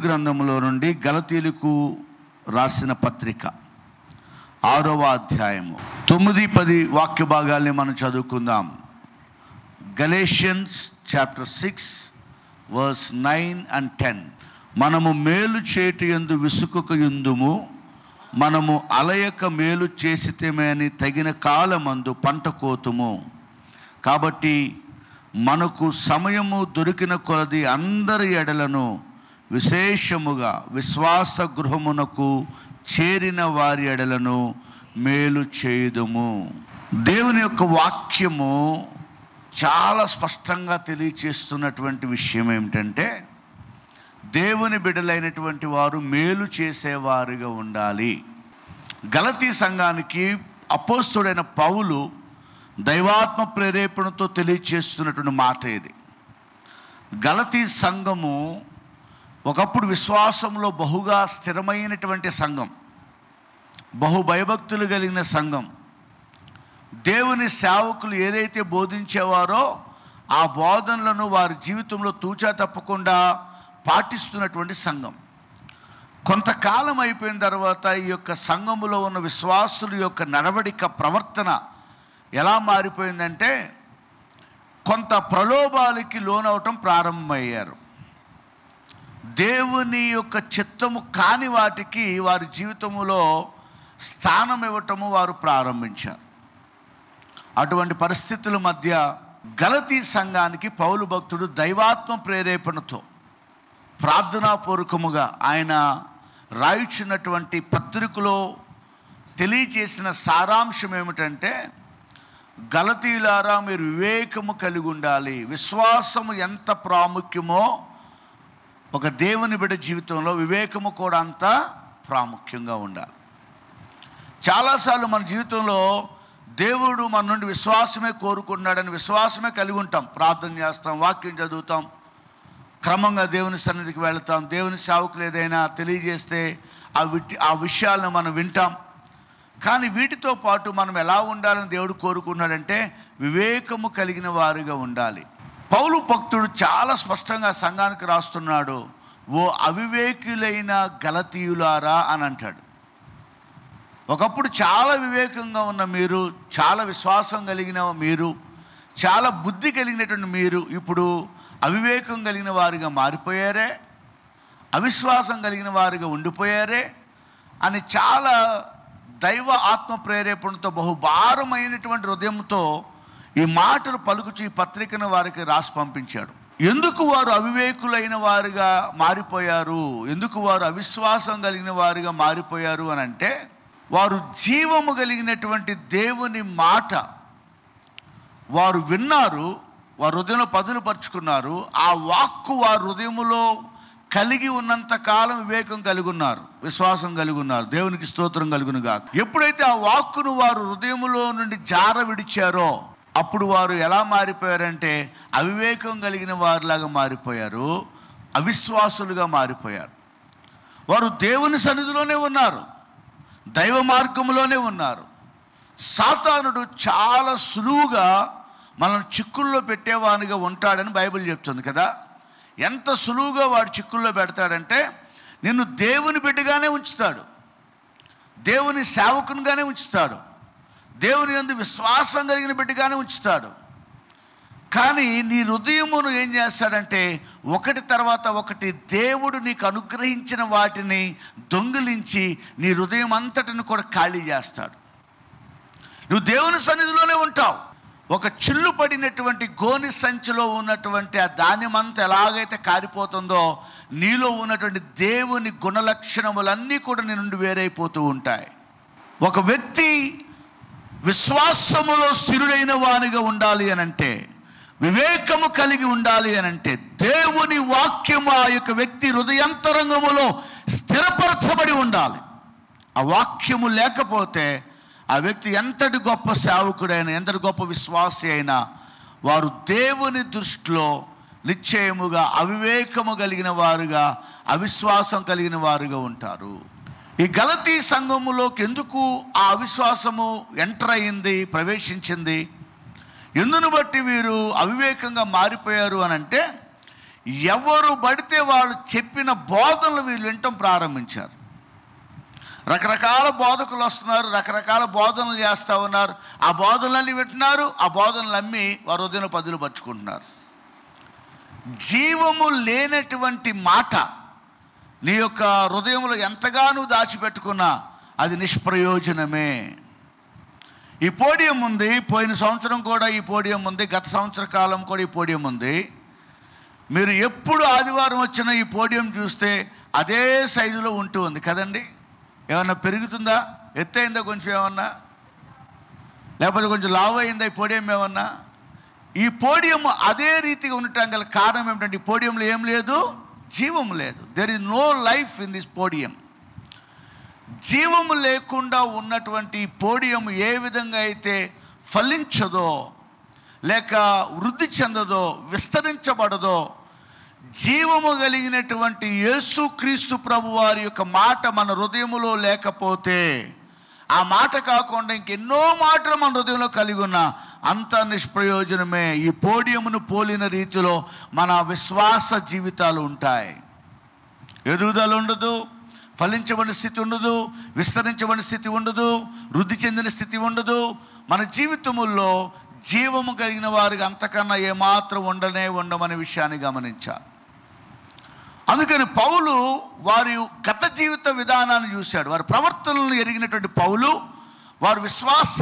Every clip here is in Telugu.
గ్రంథంలో నుండి గలతీయులకు రాసిన పత్రిక 6వ అధ్యాయము 9-10 వాక్య భాగాల్ని మనం చదువుకుందాం. Galatians chapter 6 verse 9 and 10. మనము మేలు చేటు యందు విసుకక యుందుము, మనము అలయక మేలు చేసితేమే అని తగిన కాలమందు పంట కోతుము. కాబట్టి మనకు సమయము దొరికిన కొలది అందరి ఎడలను విశేషముగా విశ్వాస గృహమునకు చేరిన వారి ఎడలను మేలు చేయుదుము. దేవుని యొక్క వాక్యము చాలా స్పష్టంగా తెలియచేస్తున్నటువంటి విషయం ఏమిటంటే, దేవుని బిడ్డలైనటువంటి వారు మేలు చేసేవారుగా ఉండాలి. గలతీ సంఘానికి అపోస్తలుడైన పౌలు దైవాత్మ ప్రేరేపణతో తెలియచేస్తున్నటువంటి మాట ఇది. గలతీ సంఘము ఒకప్పుడు విశ్వాసంలో బహుగా స్థిరమైనటువంటి సంఘం, బహు భయభక్తులు కలిగిన సంఘం. దేవుని సేవకులు ఏదైతే బోధించేవారో ఆ బోధనలను వారి జీవితంలో తూచా తప్పకుండా పాటిస్తున్నటువంటి సంఘం. కొంతకాలం అయిపోయిన తర్వాత ఈ యొక్క సంఘములో ఉన్న విశ్వాసుల యొక్క నడవడిక ప్రవర్తన ఎలా మారిపోయిందంటే, కొంత ప్రలోభాలకి లోనవటం ప్రారంభమయ్యారు. దేవుని యొక్క చిత్తము కాని వాటికి వారి జీవితంలో స్థానం ఇవ్వటము వారు ప్రారంభించారు. అటువంటి పరిస్థితుల మధ్య గలతీ సంఘానికి పౌలు భక్తుడు దైవాత్మ ప్రేరేపణతో ప్రార్థనాపూర్వకముగా ఆయన రాయుచున్నటువంటి పత్రికలో తెలియచేసిన సారాంశం ఏమిటంటే, గలతీయులారా మీరు వివేకము కలిగి ఉండాలి. విశ్వాసము ఎంత ప్రాముఖ్యమో ఒక దేవుని బిడ్డ జీవితంలో వివేకము కూడా అంత ప్రాముఖ్యంగా ఉండాలి. చాలాసార్లు మన జీవితంలో దేవుడు మన నుండి విశ్వాసమే కోరుకున్నాడని విశ్వాసమే కలిగి ఉంటాం. ప్రార్థన చేస్తాం, వాక్యం చదువుతాం, క్రమంగా దేవుని సన్నిధికి వెళతాం, దేవుని సేవకులు ఏదైనా తెలియజేస్తే ఆ విషయాలను మనం వింటాం. కానీ వీటితో పాటు మనం ఎలా ఉండాలని దేవుడు కోరుకున్నాడంటే వివేకము కలిగిన వారుగా ఉండాలి. పౌలు భక్తుడు చాలా స్పష్టంగా సంఘానికి రాస్తున్నాడు, ఓ అవివేకులైన గలతీయులారా అని అంటాడు. ఒకప్పుడు చాలా వివేకంగా ఉన్న మీరు, చాలా విశ్వాసం కలిగిన మీరు, చాలా బుద్ధి కలిగినటువంటి మీరు ఇప్పుడు అవివేకం కలిగిన వారిగా మారిపోయారే, అవిశ్వాసం కలిగిన వారిగా ఉండిపోయారే అని చాలా దైవ ఆత్మ ప్రేరేపణతో బహుభారమైనటువంటి హృదయంతో ఈ మాటలు పలుకుచు ఈ పత్రికను వారికి రాసి పంపించాడు. ఎందుకు వారు అవివేకులైన వారుగా మారిపోయారు, ఎందుకు వారు అవిశ్వాసం కలిగిన వారుగా మారిపోయారు అని అంటే, వారు జీవము కలిగినటువంటి దేవుని మాట వారు విన్నారు, వారు హృదయంలో పదులుపరుచుకున్నారు. ఆ వాక్కు వారు హృదయములో కలిగి ఉన్నంత కాలం వివేకం కలిగి ఉన్నారు, విశ్వాసం కలిగి ఉన్నారు. దేవునికి స్తోత్రం కలుగునుగా. ఎప్పుడైతే ఆ వాక్కును వారు హృదయములో నుండి జార విడిచారో అప్పుడు వారు ఎలా మారిపోయారంటే అవివేకం కలిగిన వారిలాగా మారిపోయారు, అవిశ్వాసులుగా మారిపోయారు. వారు దేవుని సన్నిధిలోనే ఉన్నారు, దైవ మార్గంలోనే ఉన్నారు. సాతానుడు చాలా సులువుగా మనల్ని చిక్కుల్లో పెట్టేవానిగా ఉంటాడని బైబిల్ చెప్తుంది కదా. ఎంత సులువుగా వాడు చిక్కుల్లో పెడతాడంటే నిన్ను దేవుని బిడ్డగానే ఉంచుతాడు, దేవుని సేవకునిగానే ఉంచుతాడు, దేవుని యందు విశ్వాసం కలిగిన బిడ్డగానే ఉంచుతాడు. కానీ నీ హృదయమును ఏం చేస్తాడంటే ఒకటి తర్వాత ఒకటి దేవుడు నీకు అనుగ్రహించిన వాటిని దొంగిలించి నీ హృదయం అంతటిని కూడా ఖాళీ చేస్తాడు. నువ్వు దేవుని సన్నిధిలోనే ఉంటావు. ఒక చిల్లు పడినటువంటి గోని సంచిలో ఉన్నటువంటి ఆ ధాన్యం అంతా ఎలాగైతే కారిపోతుందో నీలో ఉన్నటువంటి దేవుని గుణలక్షణములన్నీ కూడా నీ నుండి వేరైపోతూ ఉంటాయి. ఒక వ్యక్తి విశ్వాసములో స్థిరుడైన వానిగా ఉండాలి అనంటే, వివేకము కలిగి ఉండాలి అనంటే, దేవుని వాక్యము ఆ యొక్క వ్యక్తి హృదయాంతరంగములో స్థిరపరచబడి ఉండాలి. ఆ వాక్యము లేకపోతే ఆ వ్యక్తి ఎంతటి గొప్ప సేవకుడైనా, ఎంతటి గొప్ప విశ్వాసి అయినా, వారు దేవుని దృష్టిలో నిశ్చయముగా అవివేకము కలిగిన వారుగా, అవిశ్వాసం కలిగిన వారుగా ఉంటారు. ఈ గలతీ సంఘములోకి ఎందుకు ఆ అవిశ్వాసము ఎంటర్ అయింది, ప్రవేశించింది? ఎందును బట్టి వీరు అవివేకంగా మారిపోయారు అని అంటే, ఎవరు పడితే వాళ్ళు చెప్పిన బోధనలు వీళ్ళు వినటం ప్రారంభించారు. రకరకాల బోధకులు వస్తున్నారు, రకరకాల బోధనలు చేస్తూ ఉన్నారు. ఆ బోధనలన్నీ వింటున్నారు, ఆ బోధనలు అమ్మి వారు హృదయం పదులు పరుచుకుంటున్నారు. జీవము లేనటువంటి మాట నీ యొక్క హృదయంలో ఎంతగానో దాచిపెట్టుకున్నా అది నిష్ప్రయోజనమే. ఈ పోడియం ఉంది, పోయిన సంవత్సరం కూడా ఈ పోడియం ఉంది, గత సంవత్సర కాలం కూడా ఈ పోడియం ఉంది. మీరు ఎప్పుడు ఆదివారం వచ్చినా ఈ పోడియం చూస్తే అదే సైజులో ఉంటూ ఉంది కదండి. ఏమన్నా పెరుగుతుందా, ఎత్తయిందా కొంచెం ఏమన్నా, లేకపోతే కొంచెం లావు అయిందా ఈ పోడియం ఏమన్నా? ఈ పోడియం అదే రీతిగా ఉండటం గల కారణం ఏమిటంటే, ఈ పోడియంలో ఏం లేదు, జీవం లేదు. There is no life in this podium. జీవము లేకుండా ఉన్నటువంటి పోడియం ఏ విధంగా అయితే ఫలించదో, లేక వృద్ధి చెందదో, విస్తరించబడదో, జీవము కలిగినటువంటి యేసుక్రీస్తు ప్రభు వారి యొక్క మాట మన హృదయములో లేకపోతే, ఆ మాట కాకుండా ఇంకెన్నో మాటలు మన హృదయంలో కలిగి ఉన్నా అంత నిష్ప్రయోజనమే. ఈ పోడియమును పోలిన రీతిలో మన విశ్వాస జీవితాలు ఉంటాయి. ఎదుగుదల ఉండదు, ఫలించబడిన స్థితి ఉండదు, విస్తరించబడిన స్థితి ఉండదు, వృద్ధి చెందిన స్థితి ఉండదు. మన జీవితముల్లో జీవము కలిగిన వారికి అంతకన్నా ఏమాత్రం ఉండమనే విషయాన్ని గమనించాలి. అందుకని పౌలు వారి గత జీవిత విధానాన్ని చూశాడు. వారి ప్రవర్తనలను ఎరిగినటువంటి పౌలు, వారి విశ్వాస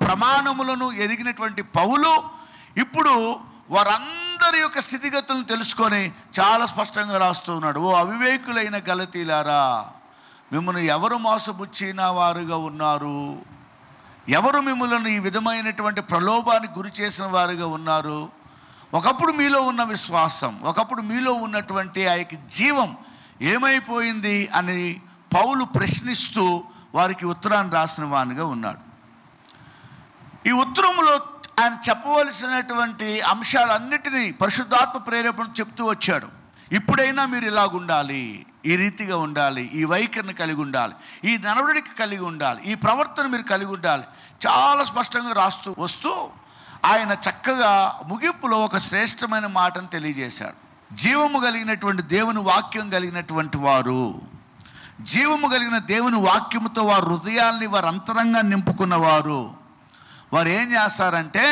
ప్రమాణములను ఎరిగినటువంటి పౌలు ఇప్పుడు వారందరి యొక్క స్థితిగతులను తెలుసుకొని చాలా స్పష్టంగా రాస్తూ ఉన్నాడు. ఓ అవివేకులైన గలతీలారా, మిమ్మల్ని ఎవరు మోసపుచ్చిన వారుగా ఉన్నారు? ఎవరు మిమ్మల్ని ఈ విధమైనటువంటి ప్రలోభానికి గురి చేసిన వారుగా ఉన్నారు? ఒకప్పుడు మీలో ఉన్న విశ్వాసం, ఒకప్పుడు మీలో ఉన్నటువంటి ఆ యొక్క జీవం ఏమైపోయింది అని పౌలు ప్రశ్నిస్తూ వారికి ఉత్తరాన్ని రాసిన వానిగా ఉన్నాడు. ఈ ఉత్తరంలో ఆయన చెప్పవలసినటువంటి అంశాలన్నిటినీ పరిశుద్ధాత్మ ప్రేరేపణ చెప్తూ వచ్చాడు. ఇప్పుడైనా మీరు ఇలాగుండాలి, ఈ రీతిగా ఉండాలి, ఈ వైఖరిని కలిగి ఉండాలి, ఈ నడవడికి కలిగి ఉండాలి, ఈ ప్రవర్తన మీరు కలిగి ఉండాలి, చాలా స్పష్టంగా రాస్తూ వస్తూ ఆయన చక్కగా ముగింపులో ఒక శ్రేష్టమైన మాటను తెలియజేశాడు. జీవము కలిగినటువంటి దేవుని వాక్యం కలిగినటువంటి వారు, జీవము కలిగిన దేవుని వాక్యముతో వారి హృదయాల్ని వారి అంతరంగా నింపుకున్నవారు, వారు ఏం చేస్తారంటే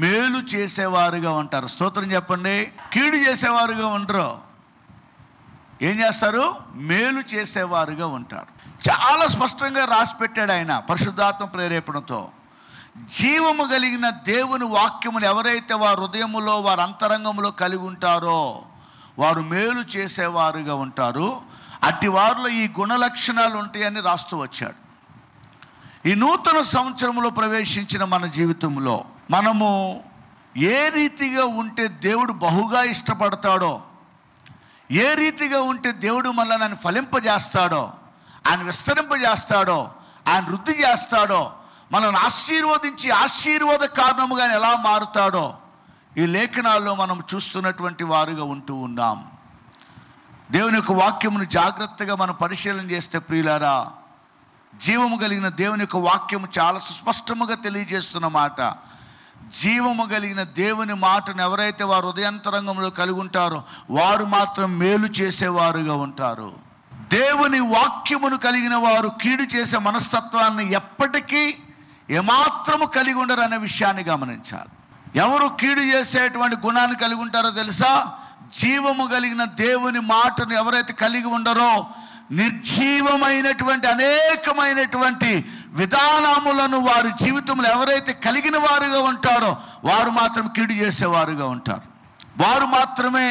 మేలు చేసేవారుగా ఉంటారు. స్తోత్రం చెప్పండి. కీడు చేసేవారుగా ఉండరు. ఏం చేస్తారు? మేలు చేసేవారుగా ఉంటారు. చాలా స్పష్టంగా రాసి పెట్టాడు ఆయన పరిశుద్ధాత్మ ప్రేరేపణతో. జీవము కలిగిన దేవుని వాక్యమును ఎవరైతే వారి హృదయములో వారి అంతరంగంలో కలిగి ఉంటారో వారు మేలు చేసేవారుగా ఉంటారు. అట్టి వారిలో ఈ గుణలక్షణాలు ఉంటాయని రాస్తూ వచ్చాడు. ఈ నూతన సంవత్సరంలో ప్రవేశించిన మన జీవితంలో మనము ఏ రీతిగా ఉంటే దేవుడు బహుగా ఇష్టపడతాడో, ఏ రీతిగా ఉంటే దేవుడు మనల్ని ఫలింపజేస్తాడో, ఆయన విస్తరింపజేస్తాడో, ఆయన వృద్ధి చేస్తాడో, మనల్ని ఆశీర్వదించి ఆశీర్వాద కారణముగా ఎలా మారుతాడో ఈ లేఖనాల్లో మనం చూస్తున్నటువంటి వారుగా ఉంటూ ఉన్నాం. దేవుని యొక్క వాక్యమును జాగ్రత్తగా మనం పరిశీలన చేస్తే ప్రియులారా, జీవము కలిగిన దేవుని యొక్క వాక్యము చాలా సుస్పష్టముగా తెలియజేస్తున్న మాట. జీవము కలిగిన దేవుని మాటను ఎవరైతే వారు హృదయాంతరంగంలో కలిగి ఉంటారో వారు మాత్రం మేలు చేసేవారుగా ఉంటారు. దేవుని వాక్యమును కలిగిన వారు కీడు చేసే మనస్తత్వాన్ని ఎప్పటికీ ఏమాత్రము కలిగి ఉండరు అనే విషయాన్ని గమనించాలి. ఎవరు కీడు చేసేటువంటి గుణాన్ని కలిగి ఉంటారో తెలుసా? జీవము కలిగిన దేవుని మాటను ఎవరైతే కలిగి ఉండరో, నిర్జీవమైనటువంటి అనేకమైనటువంటి విధానములను వారి జీవితంలో ఎవరైతే కలిగిన వారుగా ఉంటారో వారు మాత్రం కీడు చేసేవారుగా ఉంటారు. వారు మాత్రమే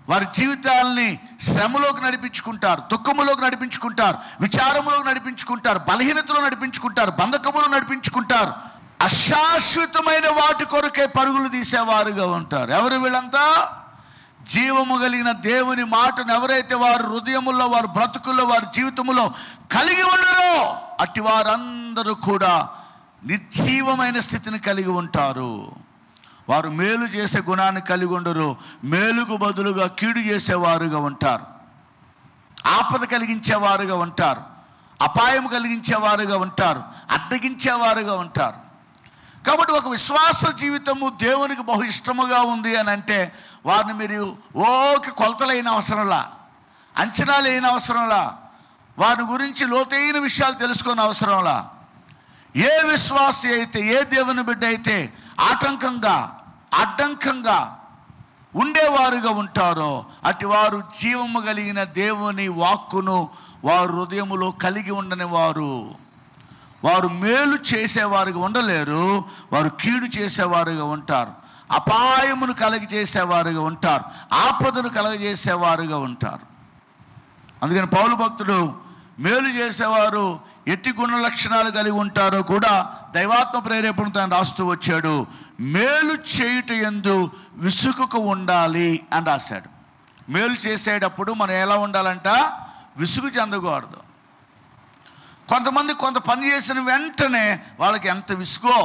వారి జీవితాలని శ్రమలోకి నడిపించుకుంటారు, దుఃఖములోకి నడిపించుకుంటారు, విచారములోకి నడిపించుకుంటారు, బలహీనతలో నడిపించుకుంటారు, బంధకములో నడిపించుకుంటారు. అశాశ్వతమైన వాటి కొరకే పరుగులు తీసేవారుగా ఉంటారు. ఎవరు వీళ్ళంతా? జీవము కలిగిన దేవుని మాటను ఎవరైతే వారి హృదయముల్లో, వారి బ్రతుకుల్లో, వారి జీవితంలో కలిగి ఉండరో అట్టి వారందరూ కూడా నిర్జీవమైన స్థితిని కలిగి ఉంటారు. వారు మేలు చేసే గుణాన్ని కలిగి ఉండరు, మేలుకు బదులుగా కీడు చేసేవారుగా ఉంటారు, ఆపద కలిగించేవారుగా ఉంటారు, అపాయం కలిగించేవారుగా ఉంటారు, అడ్డగించేవారుగా ఉంటారు. కాబట్టి ఒక విశ్వాస జీవితము దేవునికి బహు ఇష్టముగా ఉంది అని అంటే వారిని మీరు కొలతలైన అవసరంలా, అంచనాలు అయిన అవసరంలా, వారి గురించి లోతైన విషయాలు తెలుసుకునే అవసరంలా. ఏ విశ్వాసి అయితే, ఏ దేవుని బిడ్డ అయితే అడ్డంకంగా ఉండేవారుగా ఉంటారో అటు వారు జీవము కలిగిన దేవుని వాక్కును వారు హృదయములో కలిగి ఉండని వారు మేలు చేసేవారుగా ఉండలేరు, వారు కీడు చేసేవారుగా ఉంటారు, అపాయమును కలగజేసేవారుగా ఉంటారు, ఆపదను కలగజేసేవారుగా ఉంటారు. అందుకని పౌలు భక్తుడు మేలు చేసేవారు ఎట్టి గుణ లక్షణాలు కలిగి ఉంటారో కూడా దైవాత్మ ప్రేరేపణతో ఆయన రాస్తూ వచ్చాడు. మేలు చేయుట యందు విసుగుకు ఉండాలి అని రాశాడు. మేలు చేసేటప్పుడు మనం ఎలా ఉండాలంట? విసుగు చెందకూడదు. కొంతమంది కొంత పని చేసిన వెంటనే వాళ్ళకి ఎంత విసుగో,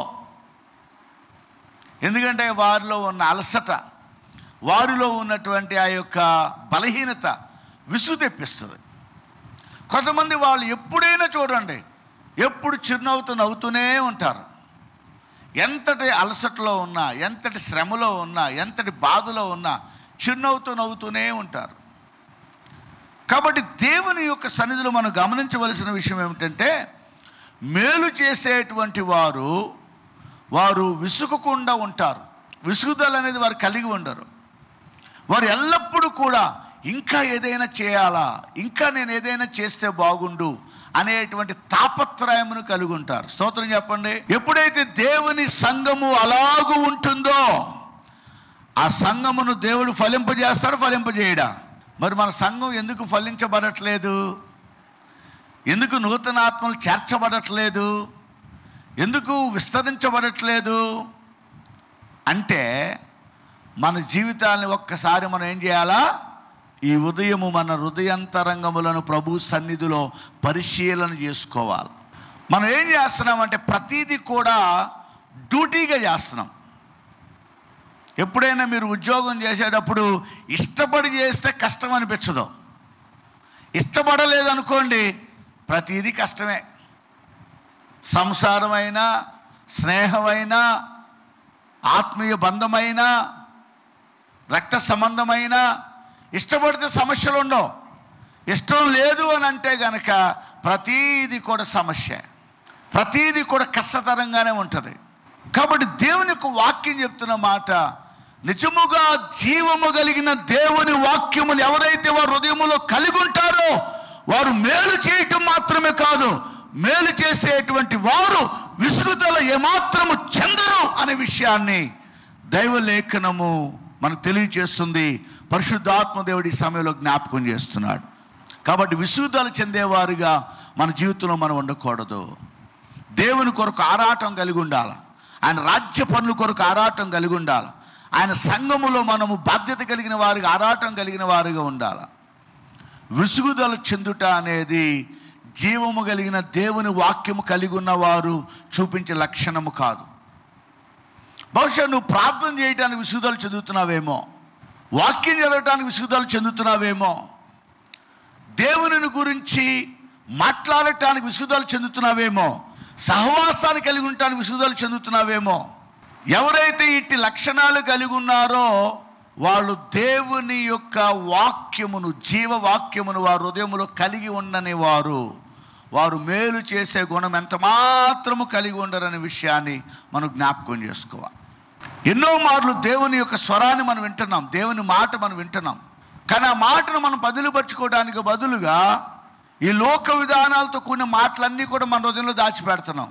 ఎందుకంటే వారిలో ఉన్న అలసట, వారిలో ఉన్నటువంటి ఆ యొక్క బలహీనత విసుగు తెప్పిస్తుంది. కొంతమంది వాళ్ళు ఎప్పుడైనా చూడండి, ఎప్పుడు చిరునవ్వుతూ నవ్వుతూనే ఉంటారు. ఎంతటి అలసటలో ఉన్నా, ఎంతటి శ్రమలో ఉన్నా, ఎంతటి బాధలో ఉన్నా చిరునవ్వుతూ నవ్వుతూనే ఉంటారు. కాబట్టి దేవుని యొక్క సన్నిధిలో మనం గమనించవలసిన విషయం ఏమిటంటే, మేలు చేసేటువంటి వారు విసుగకుండా ఉంటారు. విసుగుదల అనేది వారు కలిగి ఉండరు. వారు ఎల్లప్పుడూ కూడా ఇంకా ఏదైనా చేయాలా, ఇంకా నేను ఏదైనా చేస్తే బాగుండు అనేటువంటి తాపత్రయమును కలిగి ఉంటారు. స్తోత్రం చెప్పండి. ఎప్పుడైతే దేవుని సంఘము అలాగూ ఉంటుందో ఆ సంఘమును దేవుడు ఫలింపజేస్తాడు, ఫలింపజేయడా? మరి మన సంఘం ఎందుకు ఫలించబడట్లేదు? ఎందుకు నూతన ఆత్మలు చేర్చబడట్లేదు? ఎందుకు విస్తరించబడట్లేదు అంటే మన జీవితాన్ని ఒక్కసారి మనం ఏం చేయాలా? ఈ ఉదయము మన హృదయంతరంగములను ప్రభు సన్నిధిలో పరిశీలన చేసుకోవాలి. మనం ఏం చేస్తున్నామంటే ప్రతీది కూడా డ్యూటీగా చేస్తున్నాం. ఎప్పుడైనా మీరు ఉద్యోగం చేసేటప్పుడు ఇష్టపడి చేస్తే కష్టం అనిపించదు. ఇష్టపడలేదనుకోండి ప్రతీది కష్టమే. సంసారమైనా, స్నేహమైనా, ఆత్మీయ బంధమైనా, రక్త సంబంధమైనా ఇష్టపడితే సమస్యలు ఉండవు. ఇష్టం లేదు అని అంటే కనుక ప్రతీది కూడా సమస్య, ప్రతీది కూడా కష్టతరంగానే ఉంటుంది. కాబట్టి దేవుని యొక్క వాక్యం చెప్తున్న మాట, నిజముగా జీవము కలిగిన దేవుని వాక్యములు ఎవరైతే వారు హృదయములో కలిగి ఉంటారో వారు మేలు చేయటం మాత్రమే కాదు, మేలు చేసేటువంటి వారు విసుగుదల ఏమాత్రము చెందరు అనే విషయాన్ని దైవ లేఖనము మనకు తెలియజేస్తుంది. పరిశుద్ధాత్మ దేవుడి సమయంలో జ్ఞాపకం చేస్తున్నాడు. కాబట్టి విసుగుదల చెందేవారుగా మన జీవితంలో మనం ఉండకూడదు. దేవుని కొరకు ఆరాటం కలిగి ఉండాలి, ఆయన రాజ్య పనుల కొరకు ఆరాటం కలిగి ఉండాలి, ఆయన సంఘములో మనము బాధ్యత కలిగిన వారిగా ఆరాటం కలిగిన వారిగా ఉండాలి. విసుగుదల చెందుట అనేది జీవము కలిగిన దేవుని వాక్యము కలిగి ఉన్నవారు చూపించే లక్షణము కాదు. బహుశా నువ్వు ప్రార్థన చేయడానికి విసుగుదల చెందుతున్నావేమో, వాక్యం చదవటానికి విసుగుదల చెందుతున్నావేమో, దేవుని గురించి మాట్లాడటానికి విసుగుదల చెందుతున్నావేమో, సహవాసాన్ని కలిగి ఉండటానికి విసుగుదల చెందుతున్నావేమో. ఎవరైతే ఇట్టి లక్షణాలు కలిగి ఉన్నారో వాళ్ళు దేవుని యొక్క వాక్యమును, జీవవాక్యమును వారి హృదయములో కలిగి ఉండని వారు మేలు చేసే గుణం ఎంత మాత్రము కలిగి ఉండరనే విషయాన్ని మనం జ్ఞాపకం చేసుకోవాలి. ఎన్నో మార్లు దేవుని యొక్క స్వరాన్ని మనం వింటున్నాం, దేవుని మాట మనం వింటున్నాం. కానీ ఆ మాటను మనం బదులుపరుచుకోవడానికి బదులుగా ఈ లోక విధానాలతో కూడిన మాటలన్నీ కూడా మన హృదయంలో దాచిపెడుతున్నాం.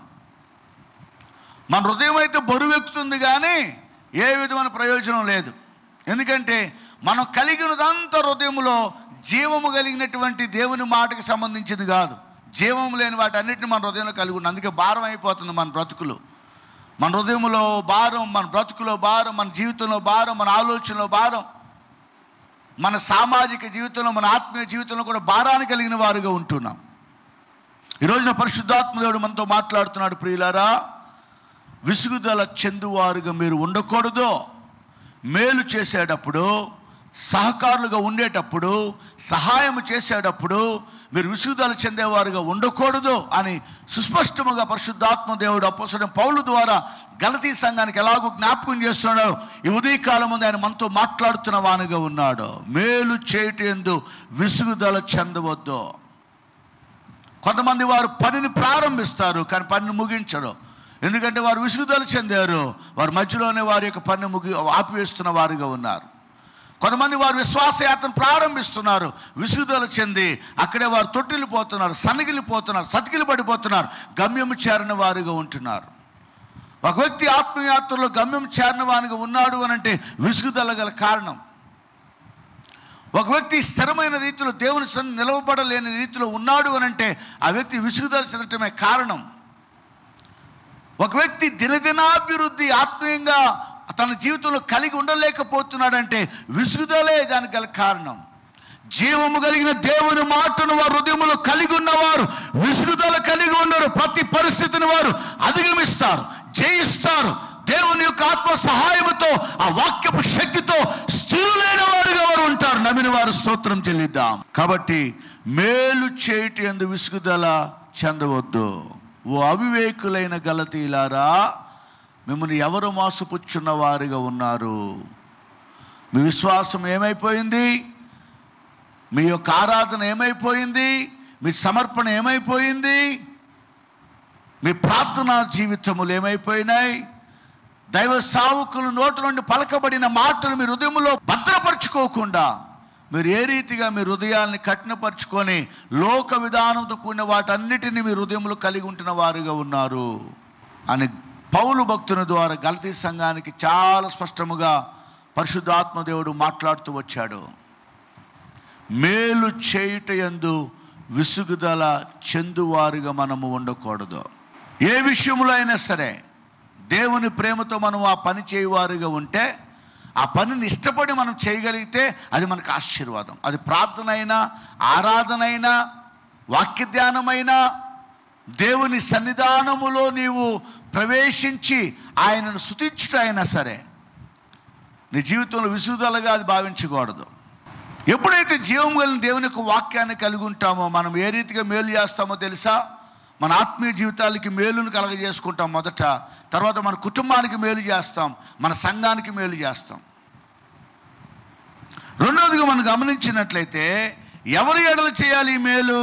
మన హృదయం అయితే బరువెక్కుతుంది కానీ ఏ విధమైన ప్రయోజనం లేదు. ఎందుకంటే మనం కలిగినదంతా హృదయంలో జీవము కలిగినటువంటి దేవుని మాటకి సంబంధించింది కాదు. జీవం లేని వాటి అన్నిటిని మన హృదయంలో కలిగి ఉంది. అందుకే భారం అయిపోతుంది మన బ్రతుకులు. మన హృదయంలో భారం, మన బ్రతుకులో భారం, మన జీవితంలో భారం, మన ఆలోచనలో భారం, మన సామాజిక జీవితంలో, మన ఆత్మీయ జీవితంలో కూడా భారాన్ని కలిగిన వారుగా ఉంటున్నాం. ఈరోజున పరిశుద్ధాత్మ దేవుడు మనతో మాట్లాడుతున్నాడు. ప్రియులారా, విసుగుదల చెందువారుగా మీరు ఉండకూడదు. మేలు చేసేటప్పుడు, సహకారులుగా ఉండేటప్పుడు, సహాయం చేసేటప్పుడు మీరు విసుగుదల చెందేవారుగా ఉండకూడదు అని సుస్పష్టముగా పరిశుద్ధాత్మ దేవుడు అపోస్తలుడైన పౌలు ద్వారా గలతీ సంఘానికి ఎలాగో జ్ఞాపకం చేస్తున్నాడో ఈ ఉదయకాలం ముందు ఆయన మనతో మాట్లాడుతున్న వానిగా ఉన్నాడు. మేలు చేయటందు విసుగుదల చెందవద్దు. కొంతమంది వారు పనిని ప్రారంభిస్తారు కానీ పనిని ముగించరు. ఎందుకంటే వారు విసుగుదల చెందారు. వారి మధ్యలోనే వారి యొక్క పని ఆపివేస్తున్న వారుగా ఉన్నారు. కొంతమంది వారు విశ్వాసయాత్ర ప్రారంభిస్తున్నారు, విసుగుదల చెంది అక్కడే వారు తొట్టిల్లిపోతున్నారు, సన్నగిలిపోతున్నారు, సతికిలి పడిపోతున్నారు, గమ్యం చేరిన వారుగా ఉంటున్నారు. ఒక వ్యక్తి ఆత్మయాత్రలో గమ్యం చేరిన వానిగా ఉన్నాడు అని అంటే విసుగుదల గల కారణం. ఒక వ్యక్తి స్థిరమైన రీతిలో దేవుని సన్నిధిలో నిలవబడలేని రీతిలో ఉన్నాడు అని అంటే ఆ వ్యక్తి విసుగుదల చెందటమే కారణం. ఒక వ్యక్తి దినదినాభివృద్ధి ఆత్మీయంగా తన జీవితంలో కలిగి ఉండలేకపోతున్నాడంటే విసుగుదలే దానికి గల కారణం. జీవము కలిగిన దేవుని మాటను వారు హృదయములో కలిగి ఉన్నవారు విసుగుదల కలిగి ఉండరు. ప్రతి పరిస్థితిని వారు అధిగమిస్తారు, జయిస్తారు. దేవుని యొక్క ఆత్మ సహాయముతో, ఆ వాక్యపు శక్తితో స్థిరులైన వారుగా వారు ఉంటారు. నమ్మిన వారు స్తోత్రం చెల్లిద్దాం. కాబట్టి మేలు చేయటి యందు విసుగుదల చెందవద్దు. ఓ అవివేకులైన గలతీలారా, మిమ్మల్ని ఎవరు మోసపుచ్చున్న వారుగా ఉన్నారు? మీ విశ్వాసం ఏమైపోయింది? మీ యొక్క ఆరాధన ఏమైపోయింది? మీ సమర్పణ ఏమైపోయింది? మీ ప్రార్థనా జీవితములు ఏమైపోయినాయి? దైవ సేవకుల నోటి నుండి పలకబడిన మాటలు మీ హృదయంలో భద్రపరచుకోకుండా మీరు ఏ రీతిగా మీ హృదయాల్ని కఠినపరుచుకొని లోక విధానంతో కూడిన వాటన్నిటిని మీ హృదయంలో కలిగి ఉంటున్న వారుగా ఉన్నారు అని పౌలు భక్తుని ద్వారా గలతీ సంఘానికి చాలా స్పష్టముగా పరిశుద్ధాత్మ దేవుడు మాట్లాడుతూ వచ్చాడు. మేలు చేయుట యందు విసుగుదల చెందువారుగా మనము ఉండకూడదు. ఏ విషయంలో అయినా సరే దేవుని ప్రేమతో మనం ఆ పని చేయువారుగా ఉంటే, ఆ పనిని ఇష్టపడి మనం చేయగలిగితే అది మనకు ఆశీర్వాదం. అది ప్రార్థన అయినా, ఆరాధన అయినా, వాక్య ధ్యానమైనా, దేవుని సన్నిధానములో నీవు ప్రవేశించి ఆయనను స్తుతించుట అయినా సరే నీ జీవితంలో విసుగుదలగా అది భావించకూడదు. ఎప్పుడైతే జీవం కలిగిన దేవుని యొక్క వాక్యాన్ని కలిగి ఉంటామో మనం ఏ రీతిగా మేలు చేస్తామో తెలుసా? మన ఆత్మీయ జీవితాలకి మేలును కలగజేసుకుంటాం మొదట, తర్వాత మన కుటుంబానికి మేలు చేస్తాం, మన సంఘానికి మేలు చేస్తాం. రెండవదిగా మనం గమనించినట్లయితే ఎవరి ఎడలు చేయాలి ఈ మేలు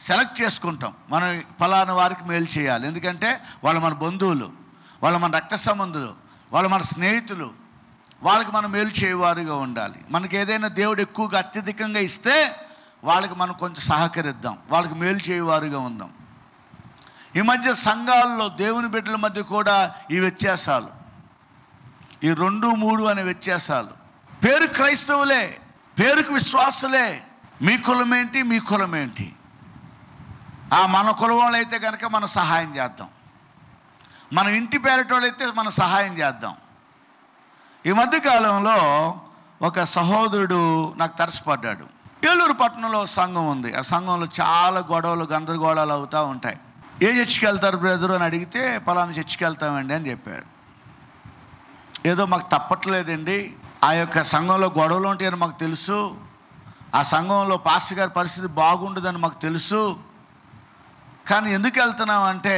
సెలెక్ట్ చేసుకుంటాం. మనం ఫలానా వారికి మేలు చేయాలి, ఎందుకంటే వాళ్ళు మన బంధువులు, వాళ్ళు మన రక్త సంబంధులు, వాళ్ళు మన స్నేహితులు, వాళ్ళకి మనం మేలు చేయవారుగా ఉండాలి. మనకి ఏదైనా దేవుడు ఎక్కువగా అత్యధికంగా ఇస్తే వాళ్ళకి మనం కొంచెం సహకరిద్దాం, వాళ్ళకి మేలు చేయవారుగా ఉందాం. ఈ మధ్య సంఘాల్లో దేవుని బిడ్డల మధ్య కూడా ఈ వ్యత్యాసాలు, ఈ 2, 3 అనే వ్యత్యాసాలు. పేరు క్రైస్తవులే, పేరుకు విశ్వాసులే, మీ కులమేంటి, మీ కులమేంటి, మన కులం వాళ్ళు అయితే కనుక మనం సహాయం చేద్దాం, మన ఇంటి పేరటోళ్ళు అయితే మనం సహాయం చేద్దాం. ఈ మధ్యకాలంలో ఒక సహోదరుడు నాకు తరసపడ్డాడు. ఏలూరు పట్టణంలో సంఘం ఉంది. ఆ సంఘంలో చాలా గొడవలు, గందరగోళాలు అవుతూ ఉంటాయి. ఏ చర్చికి వెళ్తారు బ్రదరు అని అడిగితే పలానా చర్చికి వెళ్తామండి అని చెప్పాడు. ఏదో మాకు తప్పట్లేదండి, ఆ యొక్క సంఘంలో గొడవలు ఉంటాయని మాకు తెలుసు, ఆ సంఘంలో పాస్టర్ గారి పరిస్థితి బాగుండదని మాకు తెలుసు, కానీ ఎందుకు వెళ్తున్నామంటే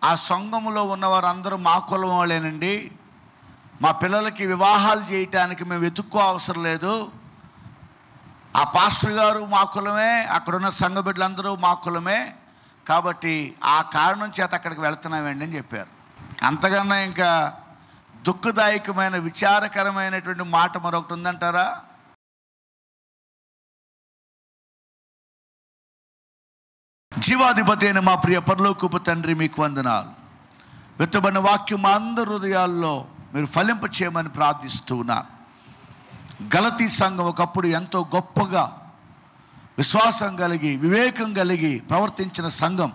ఆ సంఘంలో ఉన్నవారు అందరూ మా కులం వాళ్ళేనండి, మా పిల్లలకి వివాహాలు చేయటానికి మేము వెతుక్కో అవసరం లేదు, ఆ పాస్టర్ గారు మా కులమే, అక్కడున్న సంఘ బిడ్డలందరూ మా కులమే, కాబట్టి ఆ కారణం చేత అక్కడికి వెళ్తున్నామండి అని చెప్పారు. అంతకన్నా ఇంకా దుఃఖదాయకమైన విచారకరమైనటువంటి మాట మరొకటి ఉందంటారా? జీవాధిపతి అయిన మా ప్రియ పరలోకపు తండ్రి, మీకు వందనాలు. విత్తబడిన వాక్యం మా అందరి హృదయాల్లో మీరు ఫలింప చేయమని ప్రార్థిస్తూ ఉన్నాను. గలతీ సంఘం ఒకప్పుడు ఎంతో గొప్పగా విశ్వాసం కలిగి వివేకం కలిగి ప్రవర్తించిన సంఘం.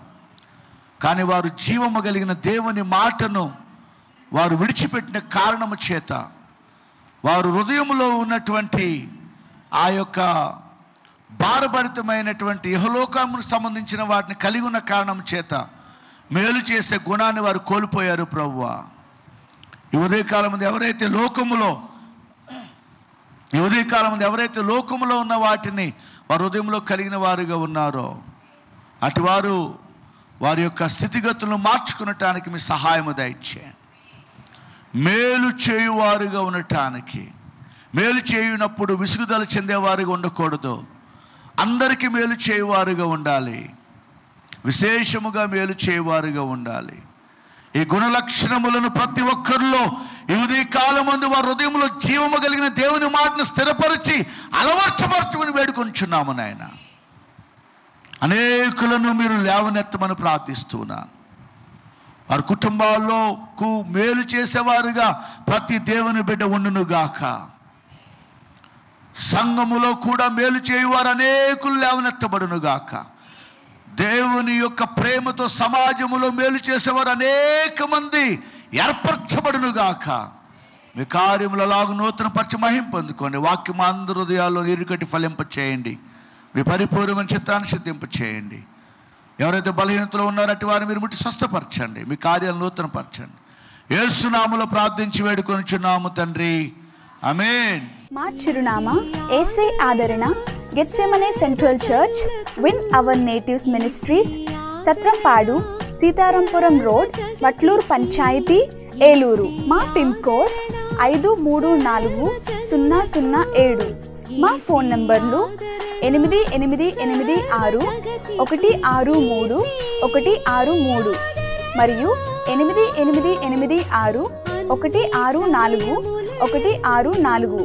కానీ వారు జీవము కలిగిన దేవుని మాటను వారు విడిచిపెట్టిన కారణము చేత, వారు హృదయంలో ఉన్నటువంటి ఆ యొక్క భారభరితమైనటువంటి ఇహలోకముకు సంబంధించిన వాటిని కలిగి ఉన్న కారణం చేత మేలు చేసే గుణాన్ని వారు కోల్పోయారు. ప్రభువా, ఈ ఉదయకాలం మంది ఎవరైతే లోకములో ఉన్న వాటిని వారి హృదయంలో కలిగిన వారుగా ఉన్నారో, అటువారు వారి యొక్క స్థితిగతులను మార్చుకునటానికి మీ సహాయము దయచేయండి. మేలు చేయువారుగా ఉండటానికి, మేలు చేయునప్పుడు విసుగుదల చెందేవారుగా ఉండకూడదు. అందరికీ మేలు చేయువారుగా ఉండాలి, విశేషముగా మేలు చేయువారుగా ఉండాలి. ఈ గుణలక్షణములను ప్రతి ఒక్కరిలో ఈ ఉదయకాలం ముందు వారి హృదయంలో జీవము కలిగిన దేవుని మాటను స్థిరపరిచి అలవర్చపరచుకుని వేడుకొంచున్నాము నాయన. అనేకులను మీరు లేవనెత్తమని ప్రార్థిస్తున్నాను. వారి కుటుంబాల్లోకు మేలు చేసేవారుగా ప్రతి దేవుని బిడ్డ ఉండునుగాక. సంఘములో కూడా మేలు చేయువారు అనేకులు లేవనెత్తబడునుగాక. దేవుని యొక్క ప్రేమతో సమాజములో మేలు చేసేవారు అనేక మంది ఏర్పరచబడునుగాక. మీ కార్యములలాగా నూతన పరిచి మహిమ పొందుకోండి. వాక్యం అందరి హృదయాల్లో నీరుగట్టి ఫలింప చేయండి. మీ పరిపూర్ణమైన చిత్తాన్ని సిద్ధింప చేయండి. ఎవరైతే బలహీనతలో ఉన్నారో అటు వారిని మీరు ముట్టి స్వస్థపరచండి. మీ కార్యాలను నూతనపరచండి. యేసు నామములో ప్రార్థించి వేడుకొనుచున్నాము తండ్రి, ఆమేన్. మా చిరునామా Yese Aadarana, Gethsemane central church, win our natives ministries, Satrampadu, Sitarampuram road, Vatluru panchayati, Eluru. మా పిన్ కోడ్ 534007. మా ఫోన్ నంబర్లు 8886163163 మరియు 8886164164.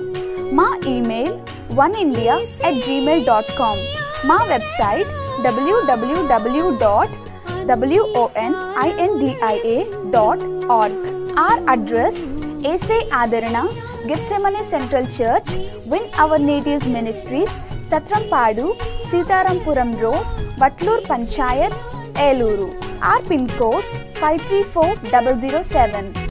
మా ఈమెయిల్ oneindia@gmail.com. మా website www.wonindia.org. Our address Yese Aadarana, Gethsemane central church, win our natives ministries, Satrampadu, Sitarampuram road, Vatluru panchayat, Eluru. Our pin code 534007.